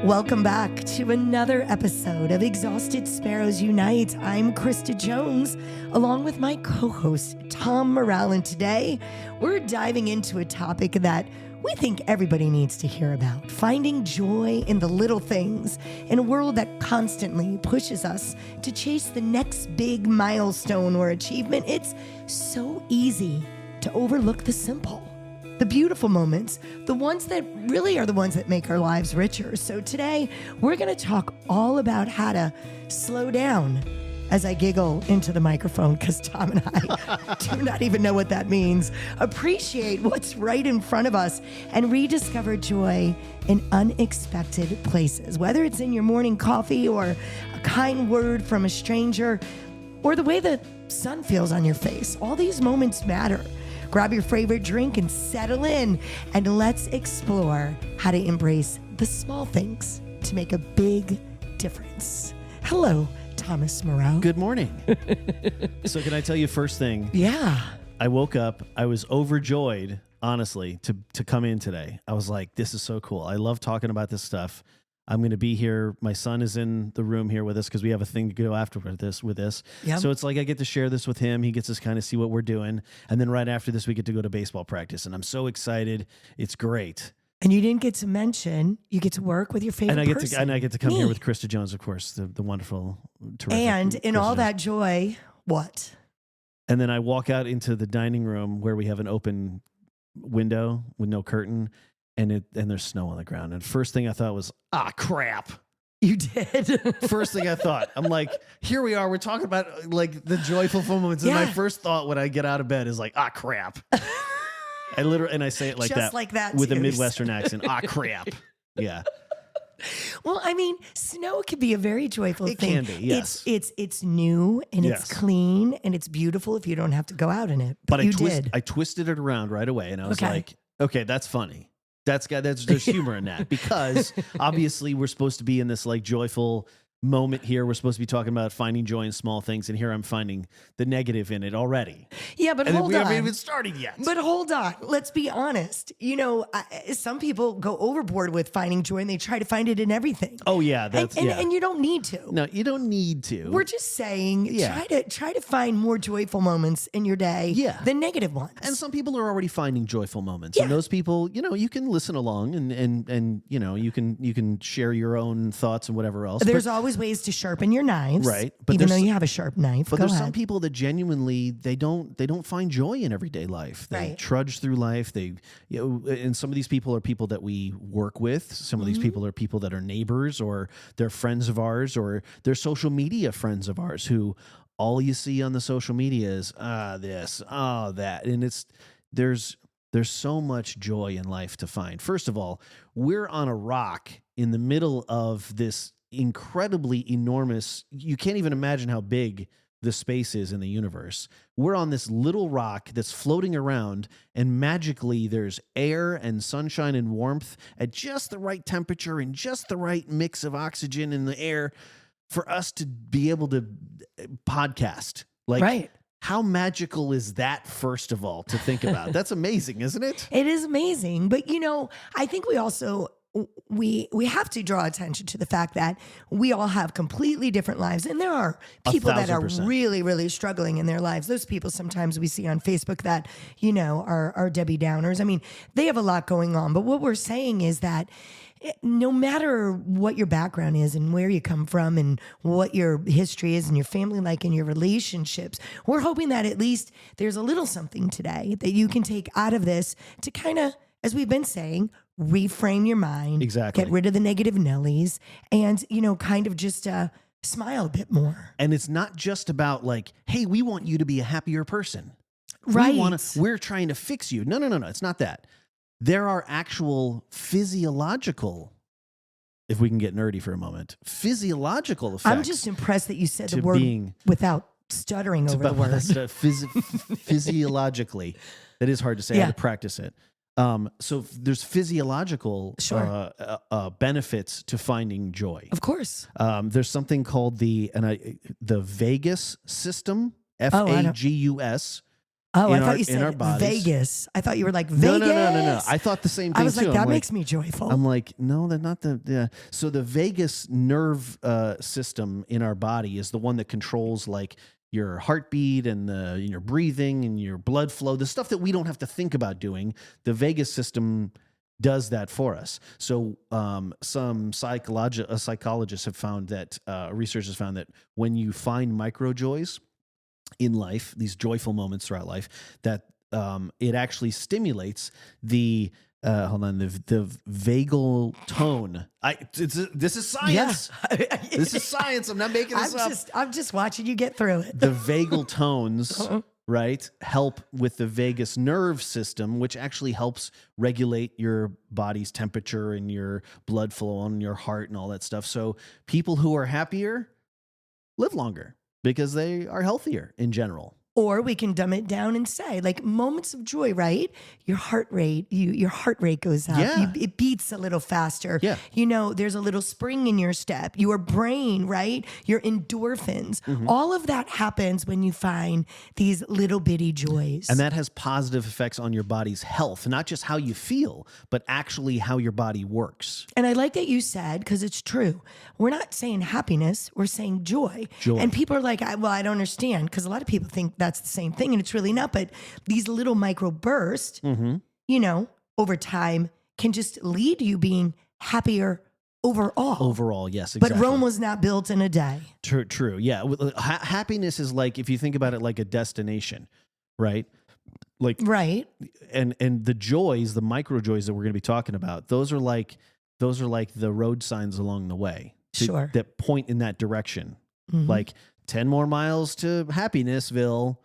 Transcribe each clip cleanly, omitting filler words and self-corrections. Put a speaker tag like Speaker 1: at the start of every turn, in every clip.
Speaker 1: Welcome back to another episode of Exhausted Sparrows Unite. I'm Krista Jones, along with my co-host, Tom Morale, and today we're diving into a topic that we think everybody needs to hear about, finding joy in the little things in a world that constantly pushes us to chase the next big milestone or achievement. It's so easy to overlook the simple, the beautiful moments, the ones that really are the ones that make our lives richer. So today, we're going to talk all about how to slow down, as I giggle into the microphone because Tom and I do not even know what that means. Appreciate what's right in front of us and rediscover joy in unexpected places, whether it's in your morning coffee or a kind word from a stranger or the way the sun feels on your face. All these moments matter. Grab your favorite drink and settle in, and let's explore how to embrace the small things to make a big difference. Hello, Thomas Morale.
Speaker 2: Good morning. So can I tell you first thing?
Speaker 1: Yeah.
Speaker 2: I woke up, I was overjoyed, honestly, to come in today. I was like, this is so cool. I love talking about this stuff. I'm going to be here. My son is in the room here with us because we have a thing to go after with this.
Speaker 1: Yep.
Speaker 2: So it's like I get to share this with him. He gets to kind of see what we're doing. And then right after this, we get to go to baseball practice. And I'm so excited. It's great.
Speaker 1: And you didn't get to mention, you get to work with your favorite person.
Speaker 2: And I get to come here with Krista Jones, of course, the wonderful, terrific.
Speaker 1: And in
Speaker 2: Krista
Speaker 1: all
Speaker 2: Jones.
Speaker 1: that joy, what?
Speaker 2: And then I walk out into the dining room where we have an open window with no curtain, and there's snow on the ground. And first thing I thought was, crap.
Speaker 1: You did.
Speaker 2: First thing I thought, I'm like, here we are. We're talking about like the joyful moments. And my first thought when I get out of bed is like, crap. I say it like
Speaker 1: Just
Speaker 2: that.
Speaker 1: like that
Speaker 2: with
Speaker 1: too.
Speaker 2: a Midwestern accent. Crap. Yeah.
Speaker 1: Well, I mean, snow can be a very joyful
Speaker 2: It
Speaker 1: thing.
Speaker 2: can be, yes.
Speaker 1: It's new and
Speaker 2: Yes.
Speaker 1: it's clean and it's beautiful if you don't have to go out in it. But you did.
Speaker 2: I twisted it around right away, and I was
Speaker 1: Okay.
Speaker 2: like, okay, that's funny. There's humor in that, because obviously we're supposed to be in this like joyful moment here. We're supposed to be talking about finding joy in small things, and here I'm finding the negative in it already.
Speaker 1: Yeah, but
Speaker 2: And
Speaker 1: hold
Speaker 2: we
Speaker 1: on.
Speaker 2: haven't even started yet.
Speaker 1: But hold on. Let's be honest. You know, some people go overboard with finding joy and they try to find it in everything.
Speaker 2: Oh yeah,
Speaker 1: And you don't need to.
Speaker 2: No, you don't need to.
Speaker 1: We're just saying,
Speaker 2: Yeah.
Speaker 1: try to find more joyful moments in your day than negative ones.
Speaker 2: And some people are already finding joyful moments.
Speaker 1: Yeah.
Speaker 2: And those people, you can listen along and you can share your own thoughts and whatever else.
Speaker 1: There's always ways to sharpen your knives,
Speaker 2: Right, but
Speaker 1: even though
Speaker 2: there's-
Speaker 1: you have a sharp knife.
Speaker 2: But
Speaker 1: Go
Speaker 2: there's
Speaker 1: ahead.
Speaker 2: some people that genuinely they don't find joy in everyday life. They
Speaker 1: Right.
Speaker 2: trudge through life. And some of these people are people that we work with. Some of these people are people that are neighbors, or they're friends of ours, or they're social media friends of ours who all you see on the social media is this, that, and there's so much joy in life to find. First of all, we're on a rock in the middle of this incredibly enormous, you can't even imagine how big the space is in the universe. We're on this little rock that's floating around, and magically there's air and sunshine and warmth at just the right temperature and just the right mix of oxygen in the air for us to be able to podcast. Like,
Speaker 1: Right.
Speaker 2: how magical is that, first of all, to think about? That's amazing, isn't it?
Speaker 1: It is amazing. But, I think we also, we have to draw attention to the fact that we all have completely different lives. And there are people that are
Speaker 2: 1,000%.
Speaker 1: really, really struggling in their lives. Those people sometimes we see on Facebook that, are Debbie Downers. I mean, they have a lot going on. But what we're saying is that no matter what your background is and where you come from and what your history is and your family like and your relationships, we're hoping that at least there's a little something today that you can take out of this to kind of, as we've been saying, reframe your mind.
Speaker 2: Exactly.
Speaker 1: Get rid of the negative Nellies and, kind of just smile a bit more.
Speaker 2: And it's not just about like, hey, we want you to be a happier person.
Speaker 1: Right.
Speaker 2: We're trying to fix you. No. It's not that. There are actual physiological, if we can get nerdy for a moment, physiological effects.
Speaker 1: I'm just impressed that you said the
Speaker 2: to
Speaker 1: word
Speaker 2: being-
Speaker 1: without stuttering over the word.
Speaker 2: Physiologically. That is hard to say. I
Speaker 1: Yeah.
Speaker 2: had to practice it. So there's physiological
Speaker 1: Sure.
Speaker 2: benefits to finding joy.
Speaker 1: Of course.
Speaker 2: There's something called the vagus system,
Speaker 1: Oh, I don't-
Speaker 2: Vagus.
Speaker 1: Oh, I thought you
Speaker 2: in our
Speaker 1: said
Speaker 2: bodies.
Speaker 1: Vegas. I thought you were like,
Speaker 2: No,
Speaker 1: Vegas.
Speaker 2: no. I thought the same thing
Speaker 1: I was like,
Speaker 2: too.
Speaker 1: that makes me joyful.
Speaker 2: I'm like, no, they're not the. Yeah. So the vagus nerve system in our body is the one that controls like your heartbeat and your breathing and your blood flow, the stuff that we don't have to think about doing. The vagus system does that for us. So some psychologists have found that research has found that when you find micro joys in life, these joyful moments throughout life, that it actually stimulates the the vagal tone. This is science.
Speaker 1: Yeah.
Speaker 2: This is science. I'm not making this up.
Speaker 1: I'm just watching you get through it.
Speaker 2: The vagal tones, right, help with the vagus nerve system, which actually helps regulate your body's temperature and your blood flow and your heart and all that stuff. So people who are happier live longer because they are healthier in general.
Speaker 1: Or we can dumb it down and say, like, moments of joy, right? Your heart rate goes up.
Speaker 2: Yeah.
Speaker 1: It beats a little faster.
Speaker 2: Yeah.
Speaker 1: You know, there's a little spring in your step. Your brain, right? Your endorphins.
Speaker 2: Mm-hmm.
Speaker 1: All of that happens when you find these little bitty joys.
Speaker 2: And that has positive effects on your body's health, not just how you feel, but actually how your body works.
Speaker 1: And I like that you said, because it's true. We're not saying happiness, we're saying joy.
Speaker 2: Joy.
Speaker 1: And people are like, I don't understand, because a lot of people think that's the same thing, and it's really not. But these little micro bursts, you know, over time can just lead you being happier overall.
Speaker 2: Overall, yes, exactly.
Speaker 1: But Rome was not built in a day.
Speaker 2: True. Yeah. Happiness is like, if you think about it like a destination, right? Like,
Speaker 1: right.
Speaker 2: And the joys, the micro joys that we're going to be talking about, those are like the road signs along the way.
Speaker 1: Sure.
Speaker 2: That point in that direction.
Speaker 1: Mm-hmm.
Speaker 2: Like 10 more miles to Happinessville,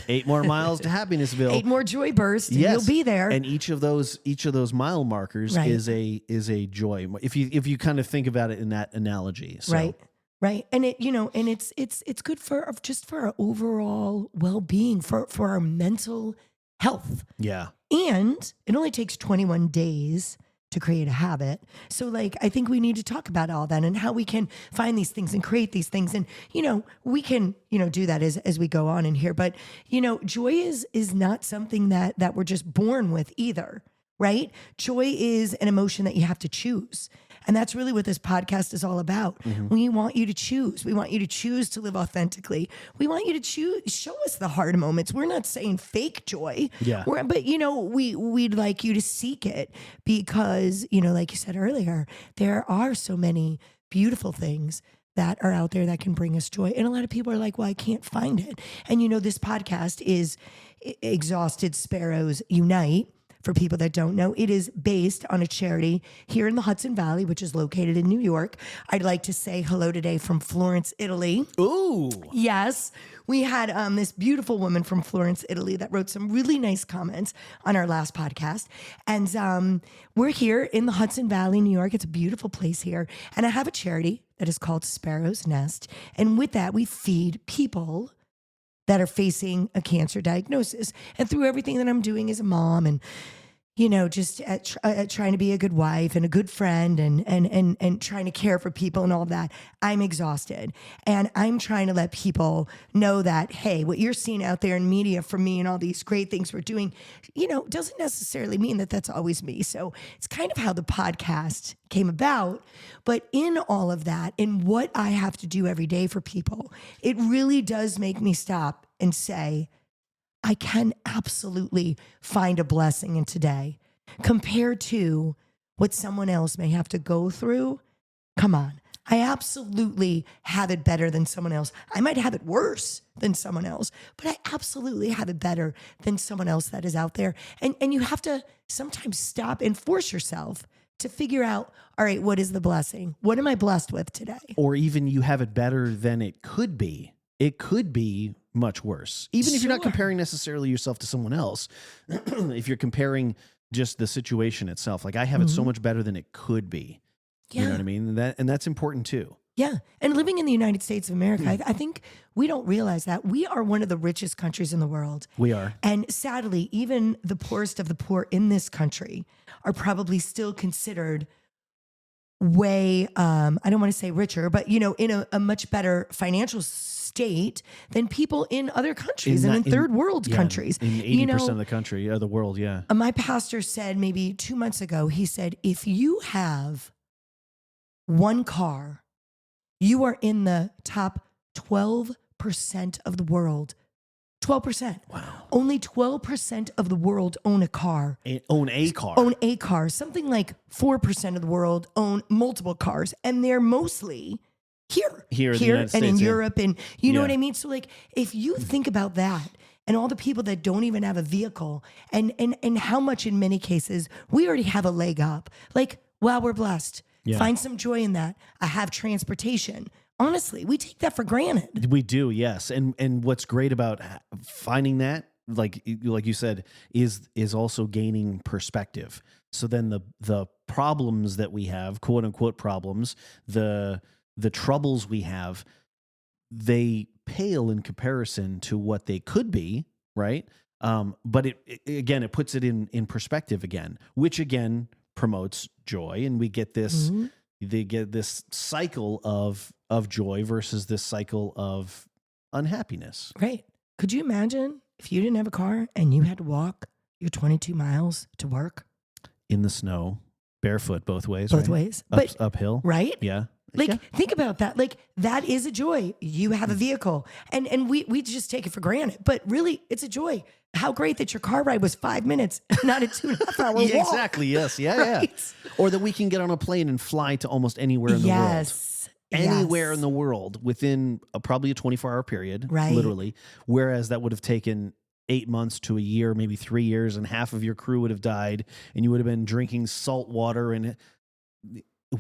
Speaker 2: 8 more miles to Happinessville,
Speaker 1: 8 more joy bursts, and
Speaker 2: yes.
Speaker 1: you'll be there.
Speaker 2: And each of those mile markers
Speaker 1: right.
Speaker 2: is a joy. If you kind of think about it in that analogy. So.
Speaker 1: Right. And it's good for our overall well-being, for our mental health.
Speaker 2: Yeah.
Speaker 1: And it only takes 21 days to create a habit. So like, I think we need to talk about all that and how we can find these things and create these things. And, we can, do that as we go on in here. But, joy is not something that we're just born with either, right? Joy is an emotion that you have to choose. And that's really what this podcast is all about. Mm-hmm. We want you to choose. We want you to choose to live authentically. We want you to show us the hard moments. We're not saying fake joy.
Speaker 2: Yeah.
Speaker 1: But, we'd like you to seek it because, like you said earlier, there are so many beautiful things that are out there that can bring us joy. And a lot of people are like, well, I can't find it. And, this podcast is Exhausted Sparrows Unite. For people that don't know, it is based on a charity here in the Hudson Valley, which is located in New York. I'd like to say hello today from Florence, Italy.
Speaker 2: Ooh.
Speaker 1: Yes. We had this beautiful woman from Florence, Italy that wrote some really nice comments on our last podcast. And we're here in the Hudson Valley, New York. It's a beautiful place here. And I have a charity that is called Sparrow's Nest. And with that, we feed people that are facing a cancer diagnosis. And through everything that I'm doing as a mom and, just trying to be a good wife and a good friend and trying to care for people and all of that, I'm exhausted. And I'm trying to let people know that, hey, what you're seeing out there in media from me and all these great things we're doing, doesn't necessarily mean that that's always me. So it's kind of how the podcast came about. But in all of that, in what I have to do every day for people, it really does make me stop and say, I can absolutely find a blessing in today compared to what someone else may have to go through. Come on. I absolutely have it better than someone else. I might have it worse than someone else, but I absolutely have it better than someone else that is out there. And you have to sometimes stop and force yourself to figure out, all right, what is the blessing? What am I blessed with today?
Speaker 2: Or even you have it better than it could be. It could be much worse. Even if you're not comparing necessarily yourself to someone else, if you're comparing just the situation itself, like I have it so much better than it could be. Yeah. You know what I mean? And that's important too.
Speaker 1: Yeah. And living in the United States of America, I think we don't realize that we are one of the richest countries in the world.
Speaker 2: We are.
Speaker 1: And sadly, even the poorest of the poor in this country are probably still considered way, I don't want to say richer, but in a much better financial state than people in other countries and in third world countries.
Speaker 2: In 80% of the country, the world, yeah.
Speaker 1: My pastor said maybe 2 months ago, he said, if you have one car, you are in the top 12% of the world. 12%.
Speaker 2: Wow.
Speaker 1: Only 12% of the world own a car.
Speaker 2: Own a car.
Speaker 1: Own a car. Something like 4% of the world own multiple cars. And they're mostly here
Speaker 2: in the United
Speaker 1: and
Speaker 2: States,
Speaker 1: in
Speaker 2: yeah.
Speaker 1: Europe. And you know what I mean? So like, if you think about that and all the people that don't even have a vehicle and how much in many cases we already have a leg up. Like, wow, we're blessed.
Speaker 2: Yeah.
Speaker 1: Find some joy in that. I have transportation. Honestly, we take that for granted.
Speaker 2: We do, yes. And what's great about finding that, like you said, is also gaining perspective. So then the problems that we have, quote unquote problems, the troubles we have, they pale in comparison to what they could be, right? But it puts it in perspective again, which again promotes joy, and we get this.
Speaker 1: Mm-hmm.
Speaker 2: They get this cycle of joy versus this cycle of unhappiness.
Speaker 1: Right. Could you imagine if you didn't have a car and you had to walk your 22 miles to work?
Speaker 2: In the snow, barefoot, both ways.
Speaker 1: Both
Speaker 2: right?
Speaker 1: ways. But
Speaker 2: uphill.
Speaker 1: right?
Speaker 2: Yeah.
Speaker 1: Like,
Speaker 2: Yeah.
Speaker 1: think about that. Like, that is a joy. You have a vehicle. And we just take it for granted. But really, it's a joy. How great that your car ride was 5 minutes, not a 2.5 hour walk.
Speaker 2: Yeah, exactly. Yes. Yeah.
Speaker 1: Right?
Speaker 2: Yeah. Or that we can get on a plane and fly to almost anywhere in the world.
Speaker 1: Yes.
Speaker 2: Anywhere in the world within probably a 24-hour period,
Speaker 1: Right.
Speaker 2: literally. Whereas that would have taken 8 months to a year, maybe 3 years, and half of your crew would have died, and you would have been drinking salt water. And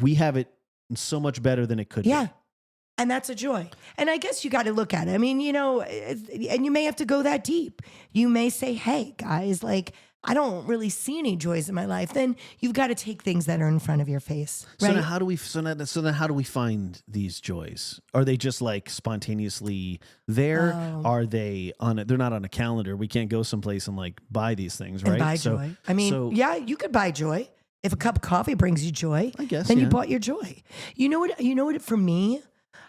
Speaker 2: we have it so much better than it could
Speaker 1: Yeah.
Speaker 2: be.
Speaker 1: And that's a joy. And I guess you got to look at it. I mean, and you may have to go that deep. You may say, hey, guys, like, I don't really see any joys in my life. Then you've got to take things that are in front of your face.
Speaker 2: So
Speaker 1: Right?
Speaker 2: now how do we find these joys? Are they just like spontaneously there?
Speaker 1: Oh.
Speaker 2: Are they they're not on a calendar. We can't go someplace and like buy these things, right?
Speaker 1: And buy joy. I mean, yeah, you could buy joy. If a cup of coffee brings you joy,
Speaker 2: I guess,
Speaker 1: then you
Speaker 2: yeah.
Speaker 1: bought your joy. You know what, for me,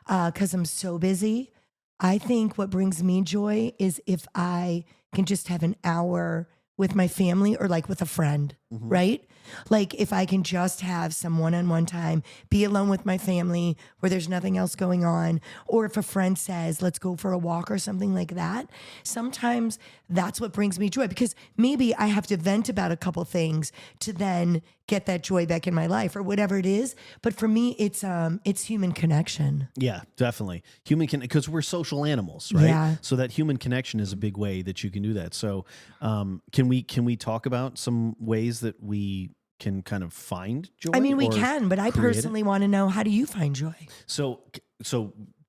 Speaker 1: because I'm so busy, I think what brings me joy is if I can just have an hour with my family or like with a friend,
Speaker 2: Mm-hmm.
Speaker 1: right? Like if I can just have some one-on-one time, be alone with my family where there's nothing else going on, or if a friend says, let's go for a walk or something like that, sometimes that's what brings me joy, because maybe I have to vent about a couple things to then get that joy back in my life or whatever it is. But for me, it's human connection.
Speaker 2: Yeah, definitely. Because we're social animals, right?
Speaker 1: Yeah.
Speaker 2: So that human connection is a big way that you can do that. So can we talk about some ways that we can kind of find joy?
Speaker 1: I mean, we
Speaker 2: or
Speaker 1: can, but I
Speaker 2: create it?
Speaker 1: personally want to know, how do you find joy?
Speaker 2: So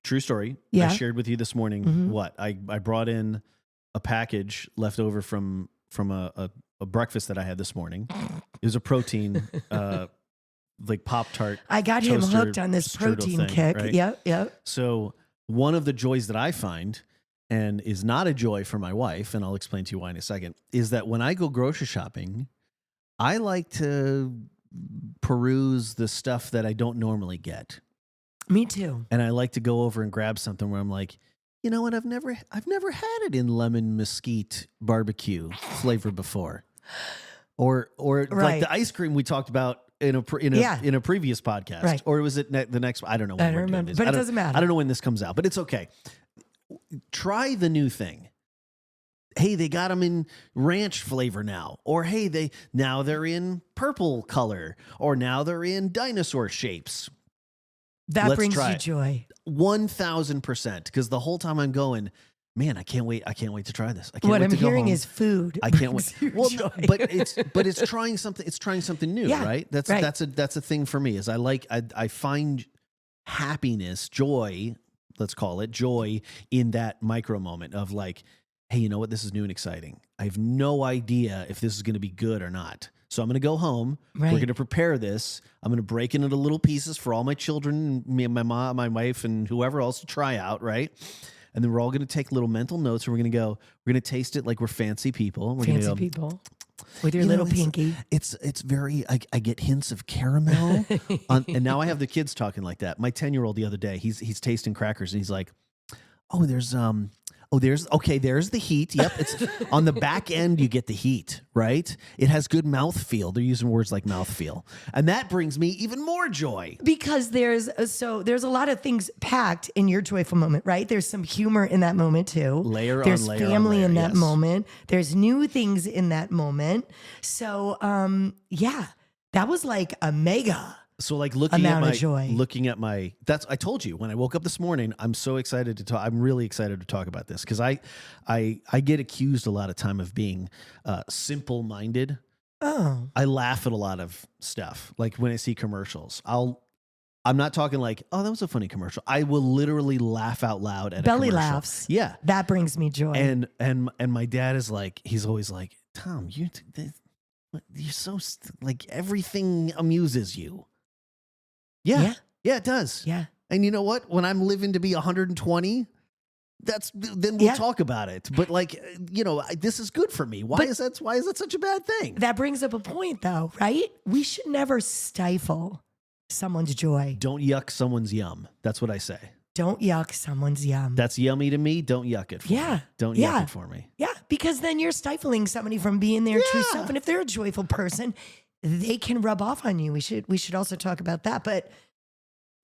Speaker 2: true story.
Speaker 1: Yeah.
Speaker 2: I shared with you this morning what I brought in a package left over from a breakfast that I had this morning. It was a protein like Pop-Tart.
Speaker 1: I got him
Speaker 2: toaster
Speaker 1: hooked on this
Speaker 2: strudel
Speaker 1: protein
Speaker 2: thing,
Speaker 1: kick.
Speaker 2: right?
Speaker 1: Yep.
Speaker 2: So one of the joys that I find, and is not a joy for my wife, and I'll explain to you why in a second, is that when I go grocery shopping, I like to peruse the stuff that I don't normally get.
Speaker 1: Me too.
Speaker 2: And I like to go over and grab something where I'm like, you know what? I've never had it in lemon mesquite barbecue flavor before, or like
Speaker 1: Right.
Speaker 2: the ice cream we talked about in a previous podcast,
Speaker 1: Right.
Speaker 2: or was it the next? I don't know. When
Speaker 1: I don't
Speaker 2: we're doing
Speaker 1: remember,
Speaker 2: this.
Speaker 1: but it
Speaker 2: I don't-
Speaker 1: doesn't matter.
Speaker 2: I don't know when this comes out, but it's okay. Try the new thing. Hey, they got them in ranch flavor now, or hey, now they're in purple color, or now they're in dinosaur shapes.
Speaker 1: That
Speaker 2: Let's
Speaker 1: brings
Speaker 2: try
Speaker 1: you
Speaker 2: it.
Speaker 1: joy.
Speaker 2: 1000%. Because the whole time I'm going, man, I can't wait to try this. I can't
Speaker 1: What
Speaker 2: wait
Speaker 1: I'm
Speaker 2: to go
Speaker 1: hearing
Speaker 2: home.
Speaker 1: is food.
Speaker 2: I can't
Speaker 1: brings
Speaker 2: wait.
Speaker 1: you
Speaker 2: Well,
Speaker 1: joy.
Speaker 2: no, but it's trying something. It's trying something new,
Speaker 1: Yeah,
Speaker 2: right? That's a thing for me. Is I find happiness, joy. Let's call it joy in that micro moment of like, hey, you know what? This is new and exciting. I have no idea if this is going to be good or not. So I'm going to go home.
Speaker 1: Right.
Speaker 2: We're going to prepare this. I'm going to break it into little pieces for all my children, me and my mom, my wife, and whoever else to try out, right? And then we're all going to take little mental notes, and we're going to taste it like we're fancy people. We're
Speaker 1: Fancy
Speaker 2: gonna go,
Speaker 1: people. with your
Speaker 2: You
Speaker 1: little
Speaker 2: know,
Speaker 1: pinky.
Speaker 2: It's very. I get hints of caramel, and now I have the kids talking like that. My 10-year-old the other day, he's tasting crackers and he's like, "Oh, there's there's the heat. Yep, it's on the back end. You get the heat, right? It has good mouthfeel. They're using words like mouthfeel, and that brings me even more joy
Speaker 1: Because there's a lot of things packed in your joyful moment, right? There's some humor in that moment too. There's
Speaker 2: layer on
Speaker 1: family
Speaker 2: layer,
Speaker 1: in that
Speaker 2: yes.
Speaker 1: moment. There's new things in that moment. So, yeah, that was like a mega.
Speaker 2: So like looking at
Speaker 1: amount
Speaker 2: my
Speaker 1: of joy.
Speaker 2: I told you when I woke up this morning, I'm so excited to talk. I'm really excited to talk about this because I get accused a lot of time of being simple minded.
Speaker 1: Oh,
Speaker 2: I laugh at a lot of stuff. Like when I see commercials, I'm not talking like, oh, that was a funny commercial. I will literally laugh out loud at
Speaker 1: belly
Speaker 2: a commercial.
Speaker 1: laughs.
Speaker 2: Yeah.
Speaker 1: That brings me joy.
Speaker 2: And my dad is like, he's always like, Tom, you're so like everything amuses you. Yeah. Yeah, it does.
Speaker 1: Yeah.
Speaker 2: And you know what? When I'm living to be 120, then we'll talk about it. But like, this is good for me. Why is that such a bad thing?
Speaker 1: That brings up a point though, right? We should never stifle someone's joy.
Speaker 2: Don't yuck someone's yum. That's what I say.
Speaker 1: Don't yuck someone's yum.
Speaker 2: That's yummy to me. Don't yuck it for me. Don't yuck it for me.
Speaker 1: Yeah, because then you're stifling somebody from being their true self. And if they're a joyful person, they can rub off on you. We should also talk about that. But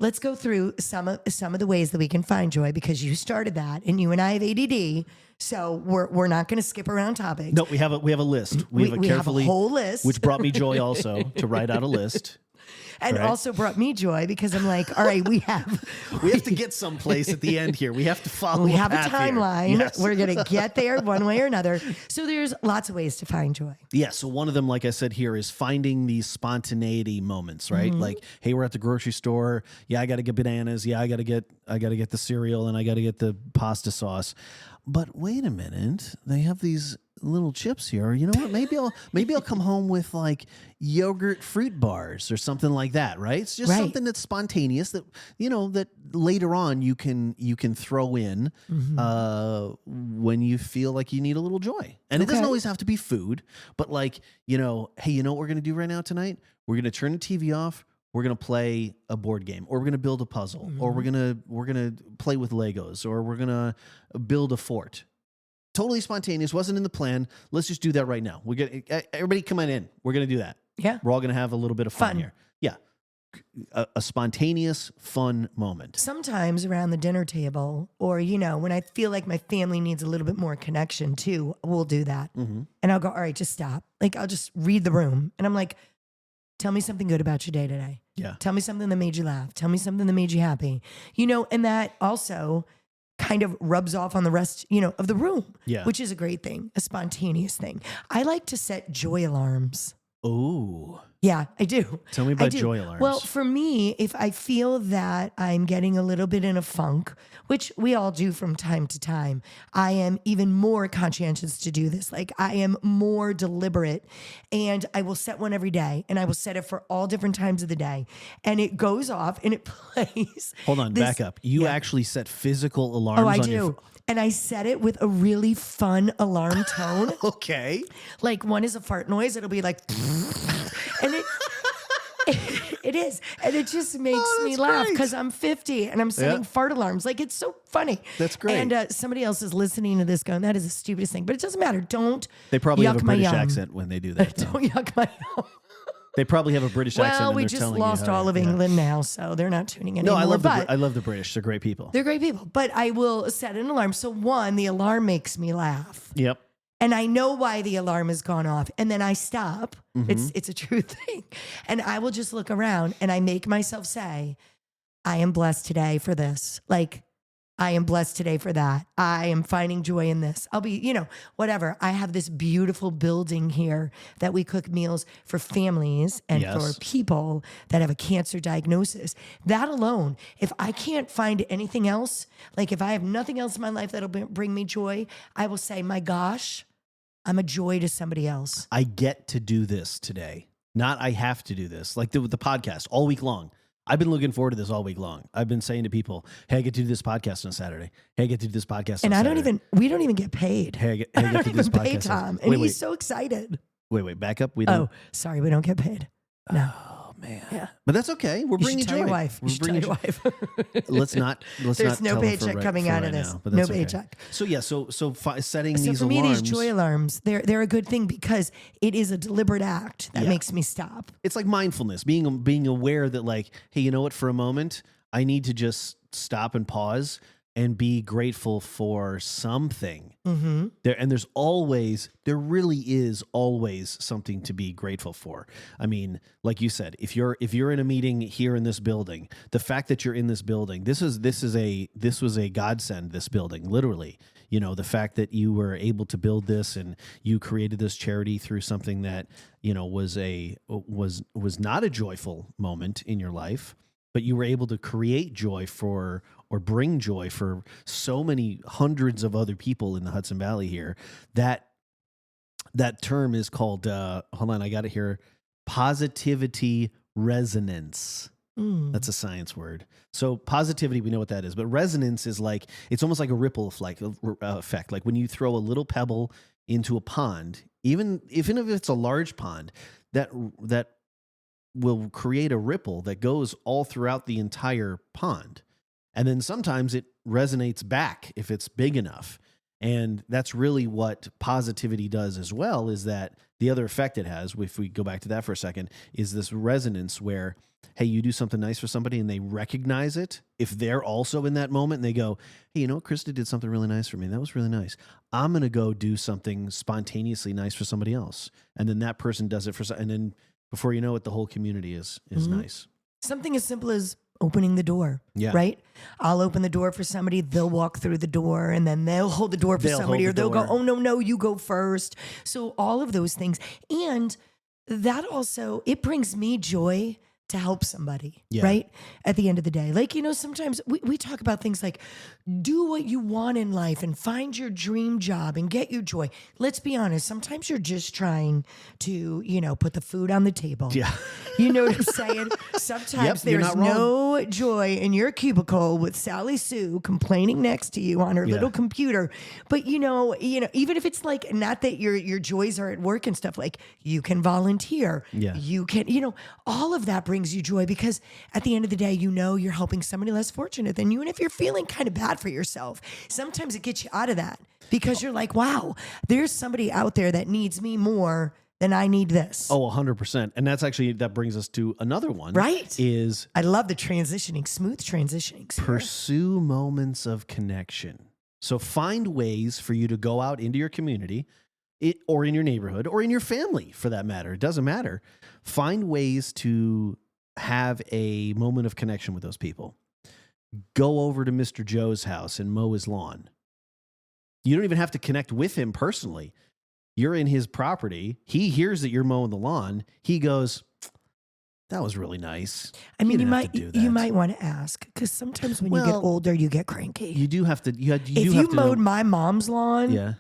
Speaker 1: let's go through some of the ways that we can find joy, because you started that, and you and I have ADD, so we're not going to skip around topics.
Speaker 2: No, we have a list. We have a
Speaker 1: whole list,
Speaker 2: which brought me joy also to write out a list.
Speaker 1: And also brought me joy because I'm like, all right, we have
Speaker 2: to get someplace at the end here. We have to follow.
Speaker 1: We have a
Speaker 2: path
Speaker 1: timeline.
Speaker 2: Here. Yes.
Speaker 1: We're going to get there one way or another. So there's lots of ways to find joy.
Speaker 2: Yeah. So one of them, like I said here, is finding these spontaneity moments, right?
Speaker 1: Mm-hmm.
Speaker 2: Like, hey, we're at the grocery store. Yeah, I got to get bananas. Yeah, I got to get the cereal, and I got to get the pasta sauce. But wait a minute, they have these little chips here. You know what? Maybe I'll come home with like yogurt fruit bars or something like that, right? It's just something that's spontaneous that that later on you can throw in when you feel like you need a little joy. And it doesn't always have to be food, but like, hey, you know what we're going to do right now tonight? We're going to turn the TV off. We're going to play a board game, or we're going to build a puzzle, or we're going to play with Legos, or we're going to build a fort. Totally spontaneous. Wasn't in the plan. Let's just do that right now. Everybody come on in. We're going to do that.
Speaker 1: Yeah.
Speaker 2: We're all going to have a little bit of fun here. Yeah. A spontaneous, fun moment.
Speaker 1: Sometimes around the dinner table, or, when I feel like my family needs a little bit more connection too, we'll do that. Mm-hmm. And I'll go, all right, just stop. Like, I'll just read the room. And I'm like, tell me something good about your day today.
Speaker 2: Yeah.
Speaker 1: Tell me something that made you laugh. Tell me something that made you happy. And that also kind of rubs off on the rest, of the room, which is a great thing, a spontaneous thing. I like to set joy alarms.
Speaker 2: Oh.
Speaker 1: Yeah, I do.
Speaker 2: Tell me about joy alarms.
Speaker 1: Well, for me, if I feel that I'm getting a little bit in a funk, which we all do from time to time, I am even more conscientious to do this. Like, I am more deliberate, and I will set one every day, and I will set it for all different times of the day. And it goes off and it plays.
Speaker 2: Hold on, back up. You actually set physical alarms
Speaker 1: on
Speaker 2: your
Speaker 1: do. And I set it with a really fun alarm tone.
Speaker 2: Okay.
Speaker 1: Like, one is a fart noise. It'll be like, and it is. And it just makes me laugh because I'm 50 and I'm setting fart alarms. Like, it's so funny.
Speaker 2: That's great.
Speaker 1: And somebody else is listening to this going, that is the stupidest thing. But it doesn't matter. Don't
Speaker 2: They probably
Speaker 1: yuck
Speaker 2: have a
Speaker 1: my
Speaker 2: British
Speaker 1: yum.
Speaker 2: accent when they do that.
Speaker 1: Don't yuck my yum.
Speaker 2: They probably have a British accent.
Speaker 1: Well,
Speaker 2: and
Speaker 1: we
Speaker 2: they're
Speaker 1: just
Speaker 2: telling
Speaker 1: lost
Speaker 2: you
Speaker 1: all of England now, so they're not tuning in anymore.
Speaker 2: I love the British. They're great people.
Speaker 1: They're great people. But I will set an alarm. So one, the alarm makes me laugh.
Speaker 2: Yep.
Speaker 1: And I know why the alarm has gone off. And then I stop. Mm-hmm. It's a true thing. And I will just look around and I make myself say, I am blessed today for this. Like, I am blessed today for that. I am finding joy in this. I'll be, whatever. I have this beautiful building here that we cook meals for families and for people that have a cancer diagnosis. That alone, if I can't find anything else, like if I have nothing else in my life that'll bring me joy, I will say, my gosh, I'm a joy to somebody else.
Speaker 2: I get to do this today. Not I have to do this. Like the podcast all week long. I've been looking forward to this all week long. I've been saying to people, hey, I get to do this podcast on Saturday. Hey, I get to do this podcast on Saturday.
Speaker 1: And we don't even get paid.
Speaker 2: Hey, I get
Speaker 1: I
Speaker 2: to
Speaker 1: don't
Speaker 2: do this
Speaker 1: even pay
Speaker 2: podcast
Speaker 1: Tom. And he's so excited.
Speaker 2: Wait, back up. We don't.
Speaker 1: Oh, sorry, we don't get paid. No.
Speaker 2: Oh man.
Speaker 1: Yeah.
Speaker 2: But that's okay. We're
Speaker 1: You
Speaker 2: bringing
Speaker 1: should tell
Speaker 2: joy.
Speaker 1: your wife. You
Speaker 2: We're
Speaker 1: should tell
Speaker 2: bringing
Speaker 1: your wife.
Speaker 2: Let's not.
Speaker 1: There's no
Speaker 2: tell them for
Speaker 1: paycheck coming out of
Speaker 2: right
Speaker 1: this.
Speaker 2: now, but
Speaker 1: No
Speaker 2: that's okay.
Speaker 1: paycheck.
Speaker 2: So yeah. So setting
Speaker 1: So
Speaker 2: these
Speaker 1: for me,
Speaker 2: alarms.
Speaker 1: these joy alarms, they're a good thing because it is a deliberate act that
Speaker 2: Yeah.
Speaker 1: makes me stop.
Speaker 2: It's like mindfulness, being aware that like, hey, you know what? For a moment, I need to just stop and pause and be grateful for something.
Speaker 1: Mm-hmm.
Speaker 2: There really is always something to be grateful for. I mean, like you said, if you're in a meeting here in this building, the fact that you're in this building, this was a godsend, this building, literally. You know, the fact that you were able to build this and you created this charity through something that, you know, was not a joyful moment in your life, but you were able to create joy or bring joy for so many hundreds of other people in the Hudson Valley here. That term is called, hold on, I got it here, positivity resonance. That's a science word. So positivity, we know what that is, but resonance is like, it's almost like a ripple effect. Like when you throw a little pebble into a pond, even if it's a large pond, that will create a ripple that goes all throughout the entire pond. And then sometimes it resonates back if it's big enough. And that's really what positivity does as well, is that the other effect it has, if we go back to that for a second, is this resonance where, hey, you do something nice for somebody and they recognize it. If they're also in that moment and they go, hey, you know, Krista did something really nice for me. That was really nice. I'm going to go do something spontaneously nice for somebody else. And then that person does it and then before you know it, the whole community is nice.
Speaker 1: Something as simple as opening the door, right? I'll open the door for somebody, they'll walk through the door, and then they'll hold the door for somebody, or they'll go, oh, no, you go first. So all of those things. And that also, it brings me joy to help somebody, right? At the end of the day. Like, you know, sometimes we talk about things like do what you want in life and find your dream job and get your joy. Let's be honest. Sometimes you're just trying to, you know, put the food on the table. Yeah. You know what I'm saying? Sometimes there's no joy in your cubicle with Sally Sue complaining next to you on her little computer. But you know, even if it's like, not that your joys are at work and stuff, like you can volunteer. Yeah. You can, you know, all of that brings you joy because at the end of the day, you know, you're helping somebody less fortunate than you. And if you're feeling kind of bad for yourself, sometimes it gets you out of that because you're like, wow, there's somebody out there that needs me more than I need this.
Speaker 2: Oh, 100%. And that brings us to another one.
Speaker 1: Right.
Speaker 2: I
Speaker 1: love the smooth transitioning. Sarah.
Speaker 2: Pursue moments of connection. So find ways for you to go out into your community or in your neighborhood or in your family for that matter. It doesn't matter. Find ways to have a moment of connection with those people. Go over to Mr. Joe's house and mow his lawn. You don't even have to connect with him personally. You're in his property. He hears that you're mowing the lawn. He goes, that was really nice.
Speaker 1: I mean, you might want to ask because sometimes when you get older, you get cranky.
Speaker 2: You do have to. If
Speaker 1: you mowed my mom's lawn,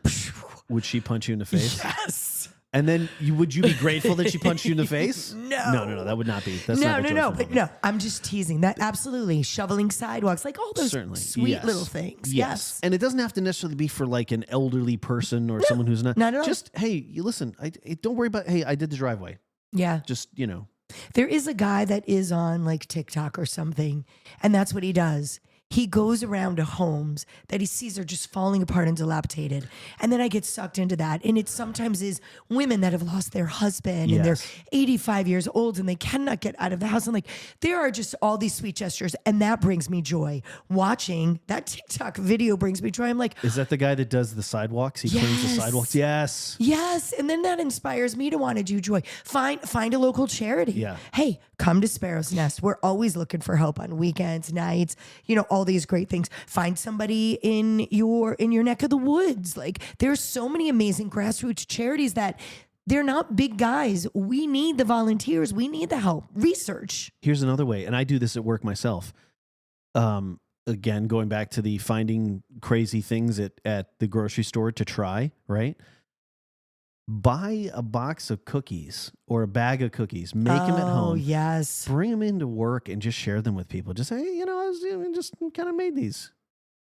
Speaker 2: would she punch you in the face?
Speaker 1: Yes.
Speaker 2: And then would you be grateful that she punched you in the face?
Speaker 1: No.
Speaker 2: That would not be. That's
Speaker 1: No. I'm just teasing. That absolutely shoveling sidewalks, like all those sweet little things. Yes.
Speaker 2: And it doesn't have to necessarily be for like an elderly person or someone who's not.
Speaker 1: Not at all.
Speaker 2: Just hey, you listen. Don't worry about. Hey, I did the driveway.
Speaker 1: Yeah.
Speaker 2: Just
Speaker 1: There is a guy that is on like TikTok or something, and that's what he does. He goes around to homes that he sees are just falling apart and dilapidated. And then I get sucked into that. And it sometimes is women that have lost their husband and they're 85 years old and they cannot get out of the house. And like, there are just all these sweet gestures. And that brings me joy. Watching that TikTok video brings me joy. I'm like,
Speaker 2: is that the guy that does the sidewalks? He cleans the sidewalks. Yes.
Speaker 1: Yes. And then that inspires me to want to do joy. Find a local charity.
Speaker 2: Yeah.
Speaker 1: Hey, come to Sparrow's Nest. We're always looking for help on weekends, nights, all these great things. Find somebody in your neck of the woods. Like there's so many amazing grassroots charities that they're not big guys. We need the volunteers. We need the help. Research.
Speaker 2: Here's another way. And I do this at work myself. Again, going back to the finding crazy things at the grocery store to try, right? Buy a box of cookies or a bag of cookies. Make them at home.
Speaker 1: Yes.
Speaker 2: Bring them into work and just share them with people. Just say, hey, I just kind of made these.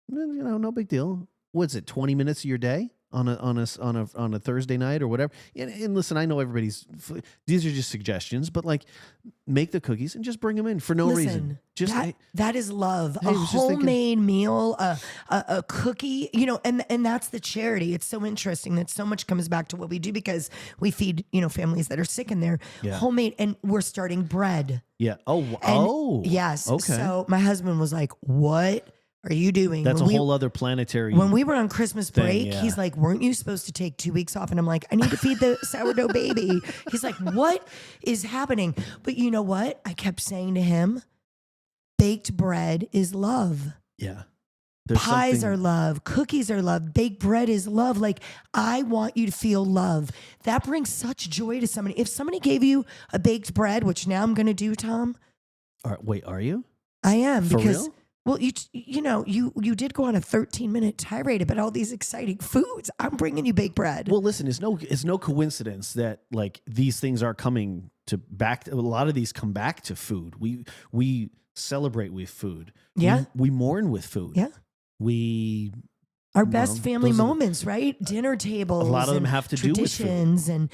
Speaker 2: No big deal. What's it, 20 minutes of your day? on a Thursday night or whatever. And listen, I know these are just suggestions, but like make the cookies and just bring them in for no reason. Just
Speaker 1: that is love.
Speaker 2: Hey,
Speaker 1: A
Speaker 2: I was just thinking-
Speaker 1: homemade meal, a cookie, and that's the charity. It's so interesting that so much comes back to what we do because we feed, families that are sick and they're homemade, and we're starting bread.
Speaker 2: Yeah.
Speaker 1: Yes.
Speaker 2: Okay.
Speaker 1: So my husband was like, "What are you doing?"
Speaker 2: That's a whole other planetary.
Speaker 1: When we were on Christmas break,
Speaker 2: yeah.
Speaker 1: he's like, "Weren't you supposed to take 2 weeks off?" And I'm like, "I need to feed the sourdough baby." He's like, "What is happening?" But you know what? I kept saying to him, baked bread is love.
Speaker 2: Yeah.
Speaker 1: Pies are love. Cookies are love. Baked bread is love. Like, I want you to feel love. That brings such joy to somebody. If somebody gave you a baked bread, which now I'm going to do, Tom.
Speaker 2: Wait, are you?
Speaker 1: I am.
Speaker 2: For
Speaker 1: because,
Speaker 2: real?
Speaker 1: Well, you did go on a 13-minute tirade about all these exciting foods. I'm bringing you baked bread.
Speaker 2: Well, listen, it's no coincidence that like these things are coming a lot of these come back to food. We celebrate with food.
Speaker 1: Yeah.
Speaker 2: We mourn with food.
Speaker 1: Yeah. Our best family moments, right? Dinner tables.
Speaker 2: A lot of them have to do with food.
Speaker 1: Traditions and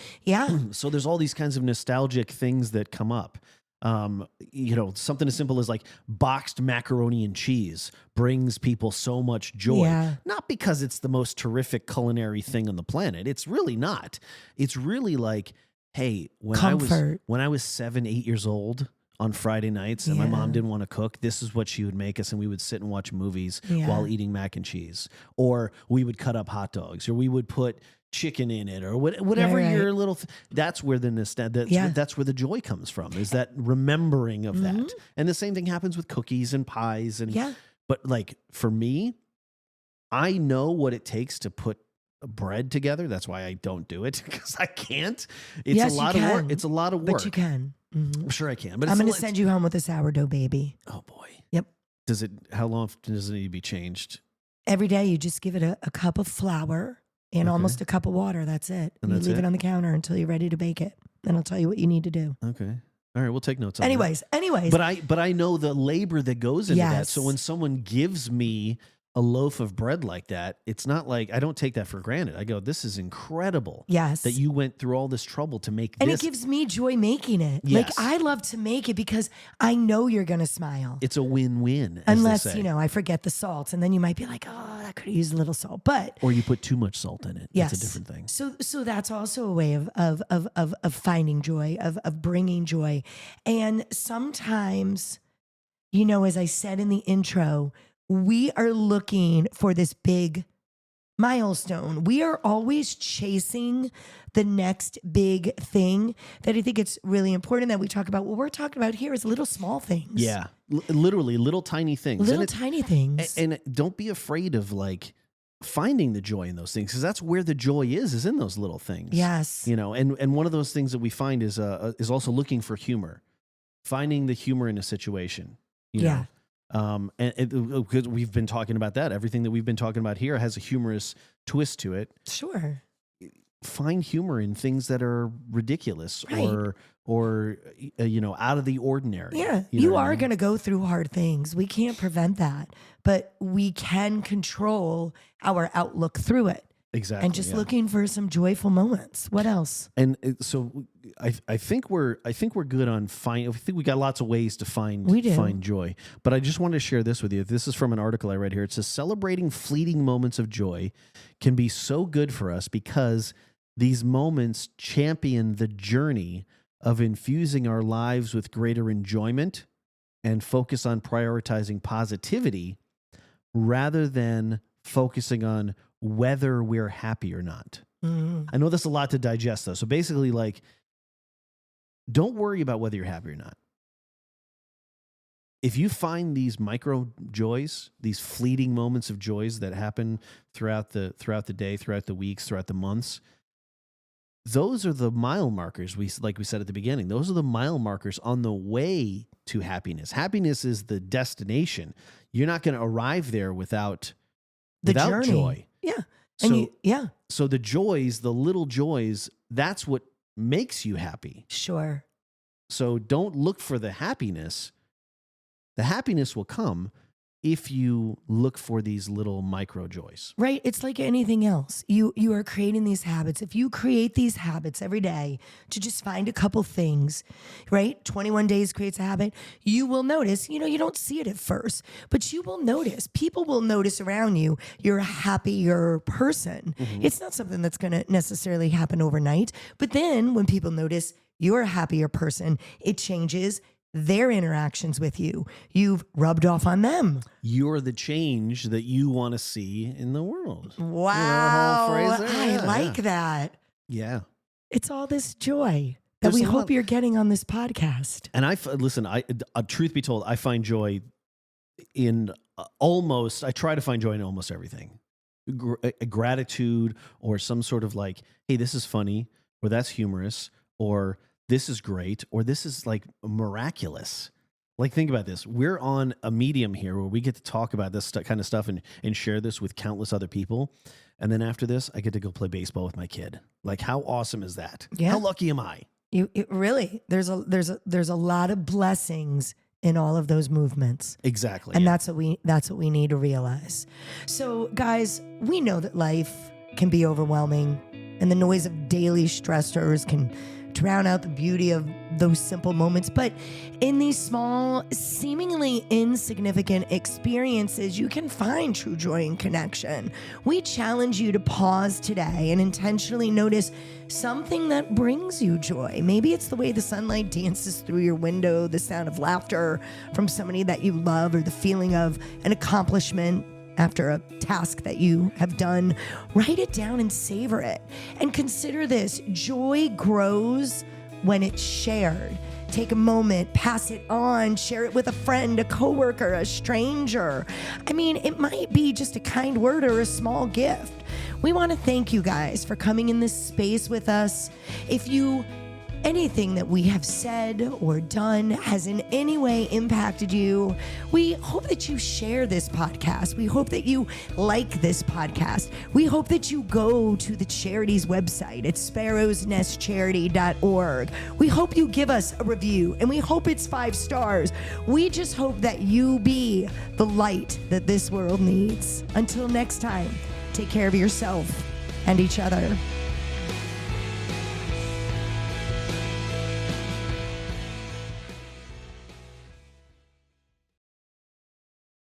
Speaker 2: So there's all these kinds of nostalgic things that come up. Something as simple as like boxed macaroni and cheese brings people so much joy.
Speaker 1: Yeah.
Speaker 2: Not because it's the most terrific culinary thing on the planet. It's really not. It's really like, hey, when I was 7, 8 years old on Friday nights and my mom didn't want to cook, this is what she would make us, and we would sit and watch movies while eating mac and cheese. Or we would cut up hot dogs, or we would put chicken in it, or whatever your little that's where that's where the joy comes from, is that remembering of that. And the same thing happens with cookies and pies but like for me, I know what it takes to put bread together. That's why I don't do it, because I can't. It's a lot of work. It's a lot of work.
Speaker 1: But you can.
Speaker 2: I'm sure I can. But
Speaker 1: I'm going to send you home with a sourdough baby.
Speaker 2: Oh boy.
Speaker 1: Yep.
Speaker 2: How long does it need to be changed?
Speaker 1: Every day you just give it a cup of flour and almost a cup of water. That's it. And you leave it on the counter until you're ready to bake it. Then I'll tell you what you need to do.
Speaker 2: Okay. All right. We'll take notes on
Speaker 1: Anyways.
Speaker 2: But I know the labor that goes into that. So when someone gives me a loaf of bread like that, it's not like, I don't take that for granted. I go, this is incredible.
Speaker 1: Yes.
Speaker 2: That you went through all this trouble to make
Speaker 1: and
Speaker 2: this.
Speaker 1: And it gives me joy making it.
Speaker 2: Yes.
Speaker 1: Like, I love to make it because I know you're going to smile.
Speaker 2: It's a win-win.
Speaker 1: Unless, I forget the salt, and then you might be like, oh, I could use a little salt. But
Speaker 2: or you put too much salt in it.
Speaker 1: Yes.
Speaker 2: That's a different thing.
Speaker 1: So that's also a way of finding joy, of bringing joy. And sometimes, as I said in the intro, we are looking for this big milestone. We are always chasing the next big thing that I think it's really important that we talk about. What we're talking about here is little small things.
Speaker 2: Yeah. Literally little tiny things.
Speaker 1: Tiny things.
Speaker 2: And don't be afraid of like finding the joy in those things, because that's where the joy is in those little things.
Speaker 1: Yes.
Speaker 2: And one of those things that we find is also looking for humor, finding the humor in a situation. And because we've been talking about that, everything that we've been talking about here has a humorous twist to it.
Speaker 1: Sure.
Speaker 2: Find humor in things that are ridiculous,
Speaker 1: right.
Speaker 2: or out of the ordinary.
Speaker 1: Yeah, you are going to go through hard things. We can't prevent that, but we can control our outlook through it.
Speaker 2: Exactly.
Speaker 1: And just looking for some joyful moments. What else?
Speaker 2: And so I think we're good on I think we got lots of ways to find joy. But I just wanted to share this with you. This is from an article I read here. It says celebrating fleeting moments of joy can be so good for us because these moments champion the journey of infusing our lives with greater enjoyment and focus on prioritizing positivity rather than focusing on whether we're happy or not.
Speaker 1: Mm.
Speaker 2: I know that's a lot to digest, though. So basically, like, don't worry about whether you're happy or not. If you find these micro joys, these fleeting moments of joys that happen throughout the day, throughout the weeks, throughout the months, those are the mile markers. Like we said at the beginning, those are the mile markers on the way to happiness. Happiness is the destination. You're not going to arrive there without
Speaker 1: journey.
Speaker 2: Joy.
Speaker 1: Yeah.
Speaker 2: So the joys, the little joys, that's what makes you happy.
Speaker 1: Sure.
Speaker 2: So don't look for the happiness. The happiness will come. if you look for these little micro joys.
Speaker 1: Right. It's like anything else. You are creating these habits. If you create these habits every day to just find a couple things, right? 21 days creates a habit. You will notice, you don't see it at first, but you will notice. People will notice around you, you're a happier person. It's not something that's going to necessarily happen overnight. But then when people notice you're a happier person, it changes their interactions with you. You've rubbed off on them.
Speaker 2: You're the change that you want to see in the world.
Speaker 1: Wow.
Speaker 2: Phrase there?
Speaker 1: I like that.
Speaker 2: Yeah.
Speaker 1: It's all this joy that
Speaker 2: There's
Speaker 1: we
Speaker 2: a
Speaker 1: hope
Speaker 2: lot-
Speaker 1: you're getting on this podcast.
Speaker 2: And listen, truth be told, I find joy in I try to find joy in almost everything. Gratitude, or some sort of like, hey, this is funny, or that's humorous, or this is great, or this is like miraculous. Like, think about this. We're on a medium here where we get to talk about this kind of stuff and share this with countless other people. And then after this, I get to go play baseball with my kid. Like, how awesome is that?
Speaker 1: Yeah.
Speaker 2: How lucky am I?
Speaker 1: It really, there's a lot of blessings in all of those movements.
Speaker 2: Exactly.
Speaker 1: And that's what we need to realize. So guys, we know that life can be overwhelming, and the noise of daily stressors can drown out the beauty of those simple moments. But in these small, seemingly insignificant experiences, you can find true joy and connection. We challenge you to pause today and intentionally notice something that brings you joy. Maybe it's the way the sunlight dances through your window, the sound of laughter from somebody that you love, or the feeling of an accomplishment after a task that you have done. Write it down and savor it. And consider this: joy grows when it's shared. Take a moment, pass it on, share it with a friend, a coworker, a stranger. I mean, it might be just a kind word or a small gift. We want to thank you guys for coming in this space with us. If anything that we have said or done has in any way impacted you, we hope that you share this podcast. We hope that you like this podcast. We hope that you go to the charity's website at sparrowsnestcharity.org. We hope you give us a review, and we hope it's 5 stars. We just hope that you be the light that this world needs. Until next time, take care of yourself and each other.